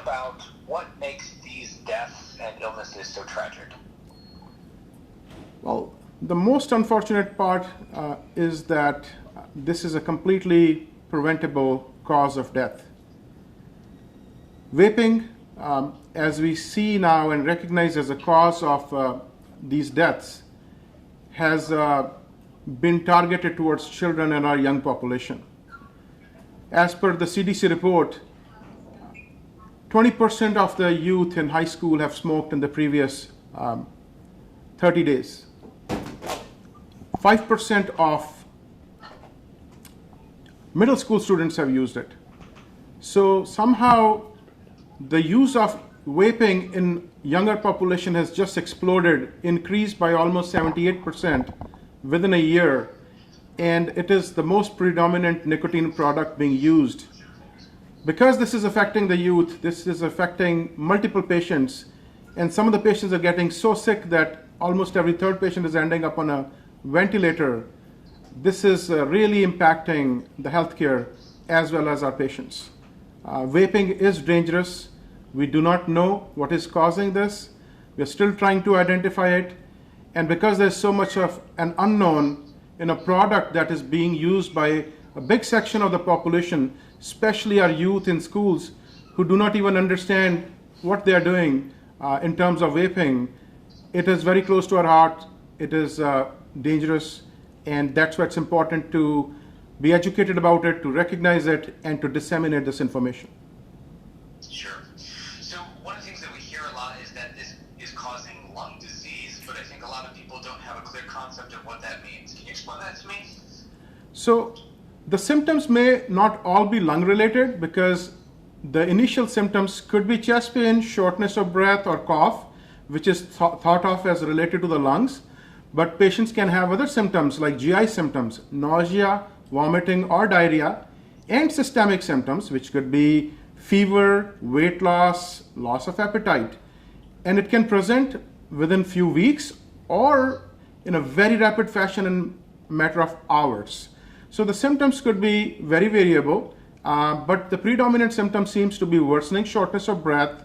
about what makes these deaths and illnesses so tragic? Well, the most unfortunate part is that this is a completely preventable cause of death. Vaping, as we see now and recognize as a cause of these deaths, has been targeted towards children and our young population. As per the CDC report, 20% of the youth in high school have smoked in the previous 30 days. 5% of middle school students have used it. So somehow the use of vaping in younger population has just exploded, increased by almost 78% within a year, and it is the most predominant nicotine product being used. Because this is affecting the youth, this is affecting multiple patients, and some of the patients are getting so sick that almost every third patient is ending up on a ventilator. This is really impacting the healthcare as well as our patients. Vaping is dangerous. We do not know what is causing this. We are still trying to identify it. And because there's so much of an unknown in a product that is being used by a big section of the population, especially our youth in schools who do not even understand what they are doing in terms of vaping, it is very close to our heart. It is dangerous, and that's why it's important to be educated about it, to recognize it, and to disseminate this information. Sure. So one of the things that we hear a lot is that this is causing lung disease, but I think a lot of people don't have a clear concept of what that means. Can you explain that to me? So the symptoms may not all be lung related, because the initial symptoms could be chest pain, shortness of breath, or cough, which is thought of as related to the lungs. But patients can have other symptoms like GI symptoms, nausea, vomiting, or diarrhea, and systemic symptoms, which could be fever, weight loss, loss of appetite. And it can present within few weeks or in a very rapid fashion in a matter of hours. So the symptoms could be very variable, but the predominant symptom seems to be worsening shortness of breath.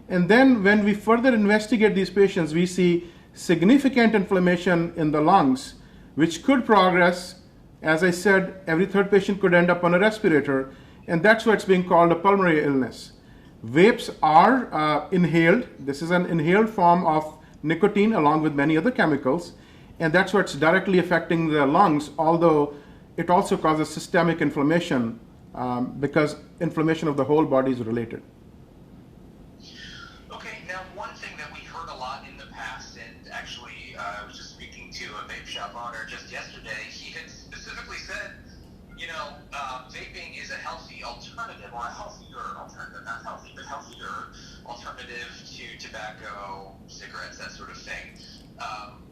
And then when we further investigate these patients, we see significant inflammation in the lungs, which could progress. As I said, every third patient could end up on a respirator, and that's why it's being called a pulmonary illness. Vapes are inhaled. This is an inhaled form of nicotine along with many other chemicals, and that's why it's directly affecting the lungs, although it also causes systemic inflammation because inflammation of the whole body is related. Okay, now one thing that we heard a lot in the past, and actually I was just speaking to a vape shop owner just yesterday, he had specifically said, vaping is a healthy alternative, or a healthier alternative, not healthy, but healthier alternative to tobacco, cigarettes, that sort of thing.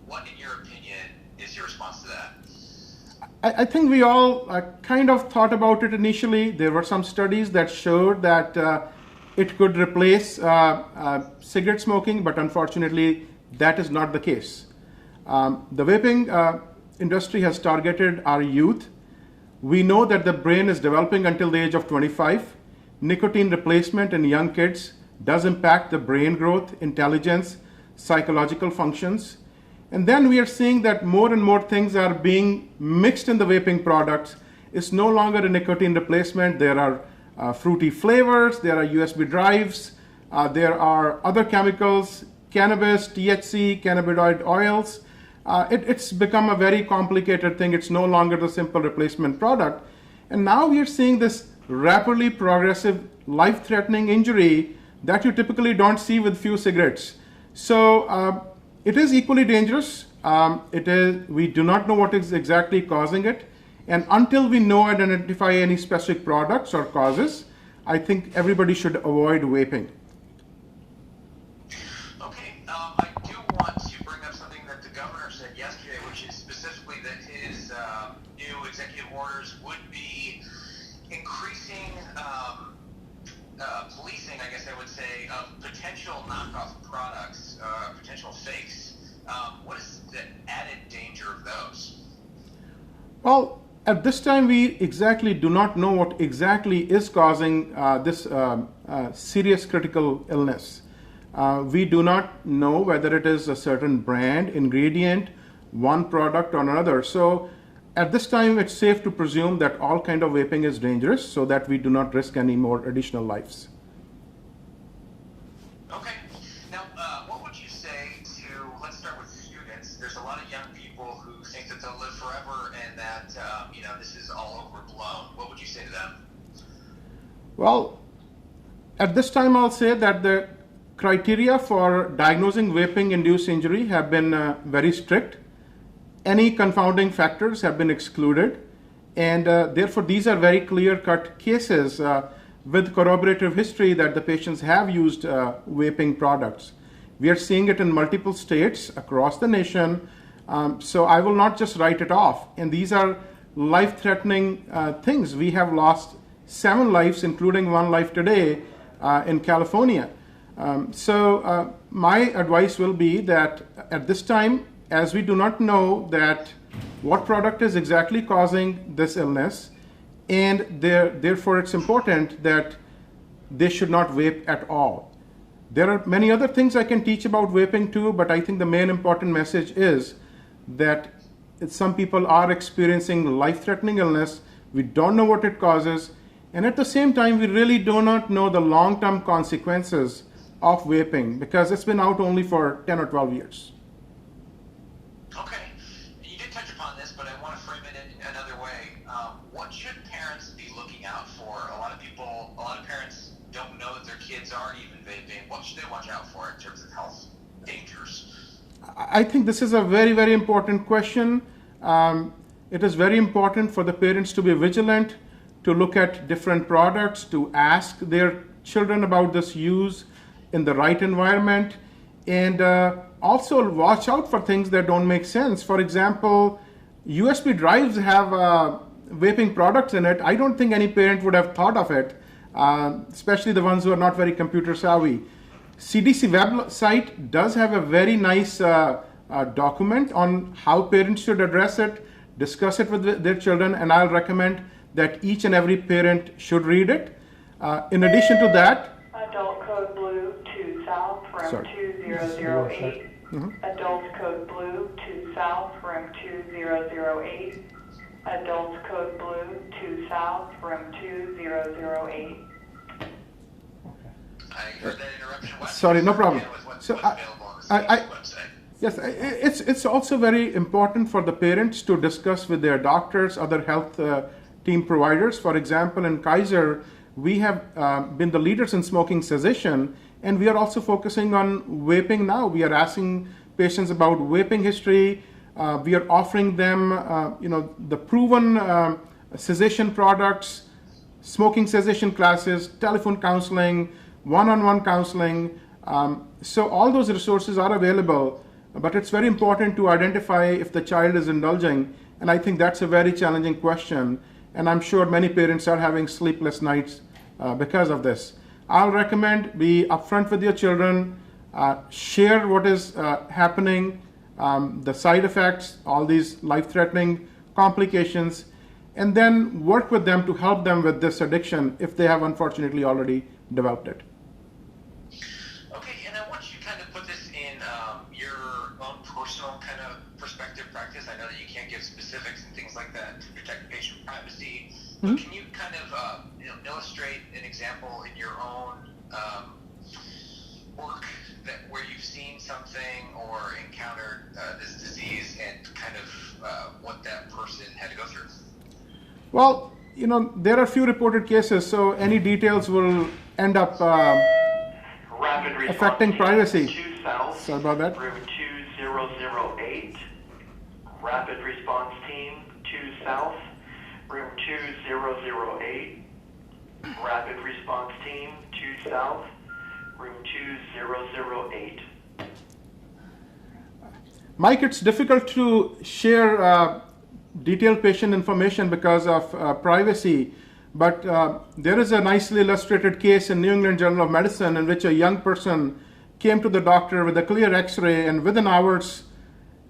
What, in your opinion, is your response to that? I think we all kind of thought about it initially. There were some studies that showed that it could replace cigarette smoking, but unfortunately that is not the case. The vaping industry has targeted our youth. We know that the brain is developing until the age of 25. Nicotine replacement in young kids does impact the brain growth, intelligence, psychological functions. And then we are seeing that more and more things are being mixed in the vaping products. It's no longer a nicotine replacement. There are fruity flavors, there are USB drives, there are other chemicals, cannabis, THC, cannabinoid oils. It's become a very complicated thing. It's no longer the simple replacement product. And now we are seeing this rapidly progressive, life-threatening injury that you typically don't see with few cigarettes. So it is equally dangerous. We do not know what is exactly causing it. And until we know and identify any specific products or causes, I think everybody should avoid vaping. Okay, I do want to bring up something that the governor said yesterday, which is specifically that his new executive orders would be increasing policing, I guess I would say, of potential knockoff products, potential fakes. What is the added danger of those? Well, At this time, we exactly do not know what exactly is causing this serious critical illness. We do not know whether it is a certain brand, ingredient, one product or another. So at this time, it's safe to presume that all kind of vaping is dangerous so that we do not risk any more additional lives. Okay. Now, what would you say to, let's start with students. There's a lot of young people who think that they'll live forever and that, this is all overblown. What would you say to them? Well, at this time, I'll say that the criteria for diagnosing vaping-induced injury have been very strict. Any confounding factors have been excluded, and therefore these are very clear-cut cases with corroborative history that the patients have used vaping products. We are seeing it in multiple states across the nation, so I will not just write it off. And these are life-threatening things. We have lost 7 lives, including 1 life today in California. So my advice will be that at this time, as we do not know that what product is exactly causing this illness, and therefore it's important that they should not vape at all. There are many other things I can teach about vaping too, but I think the main important message is that some people are experiencing life-threatening illness. We don't know what it causes, and at the same time, we really do not know the long-term consequences of vaping because it's been out only for 10 or 12 years. Okay. You did touch upon this, but I want to frame it in another way. What should parents be looking out for? A lot of parents don't know that their kids are even vaping. What should they watch out for in terms of health dangers? I think this is a very, very important question. It is very important for the parents to be vigilant, to look at different products, to ask their children about this use in the right environment, and also watch out for things that don't make sense. For example, USB drives have vaping products in it. I don't think any parent would have thought of it, especially the ones who are not very computer savvy. CDC website does have a very nice document on how parents should address it, discuss it with their children, and I'll recommend that each and every parent should read it. In addition to that, Adult code blue 2 south, room 2008. Adults code blue 2 south, room 2008. Adults code blue 2 south, room 2008. I heard that interruption. Sorry, no problem. What's So available on the website? Yes, it's also very important for the parents to discuss with their doctors, other health team providers. For example, in Kaiser, we have been the leaders in smoking cessation, and we are also focusing on vaping now. We are asking patients about vaping history. We are offering them, the proven cessation products, smoking cessation classes, telephone counseling, one-on-one counseling. So all those resources are available, but it's very important to identify if the child is indulging, and I think that's a very challenging question, and I'm sure many parents are having sleepless nights because of this. I'll recommend be upfront with your children, share what is happening, the side effects, all these life-threatening complications, and then work with them to help them with this addiction if they have unfortunately already developed it. Okay, and I want you to kind of put this in your own personal kind of perspective practice. I know that you can't give specifics and things like that to protect patient privacy, but can you kind of illustrate an example in your own work where you've seen something or encountered this disease and kind of what that person had to go through? Well, there are few reported cases, so any details will end up affecting privacy. Sorry about that. Room 2008. Rapid response team 2 south. Room 2008. Rapid response team 2 south. Room 2008. Mike, it's difficult to share detailed patient information because of privacy, but there is a nicely illustrated case in New England Journal of Medicine in which a young person came to the doctor with a clear x-ray and within hours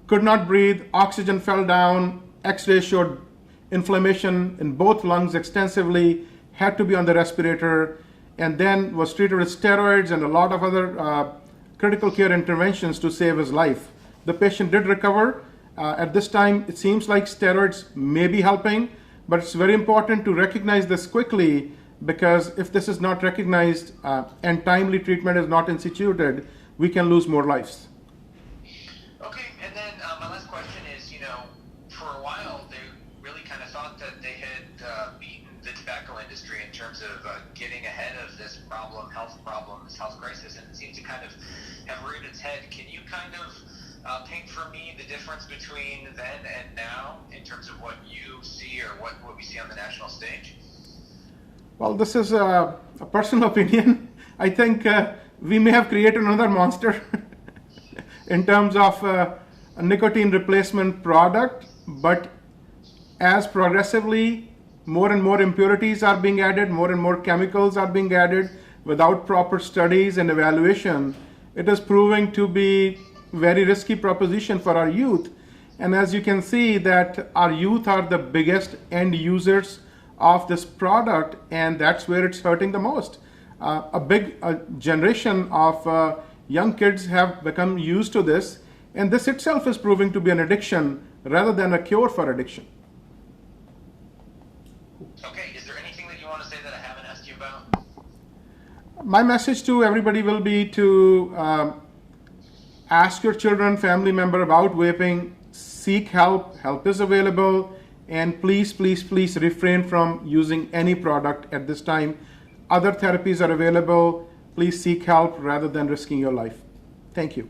could not breathe, oxygen fell down, x-ray showed inflammation in both lungs extensively, had to be on the respirator, and then was treated with steroids and a lot of other critical care interventions to save his life. The patient did recover. At this time, it seems like steroids may be helping, but it's very important to recognize this quickly, because if this is not recognized and timely treatment is not instituted, we can lose more lives. Okay, and then my last question is, for a while they really kind of thought that they had beaten the tobacco industry in terms of getting ahead of this health crisis, and it seems to kind of have reared its head. Can you kind of paint for me the difference between then and now in terms of what you see or what we see on the national stage? Well, this is a personal opinion. I think we may have created another monster in terms of a nicotine replacement product, but as progressively more and more impurities are being added, more and more chemicals are being added without proper studies and evaluation, it is proving to be very risky proposition for our youth. And as you can see that our youth are the biggest end users of this product, and that's where it's hurting the most. A big generation of young kids have become used to this, and this itself is proving to be an addiction rather than a cure for addiction. Okay, is there anything that you want to say that I haven't asked you about? My message to everybody will be to ask your children, family member about vaping, seek help, help is available, and please refrain from using any product at this time. Other therapies are available. Please seek help rather than risking your life. Thank you.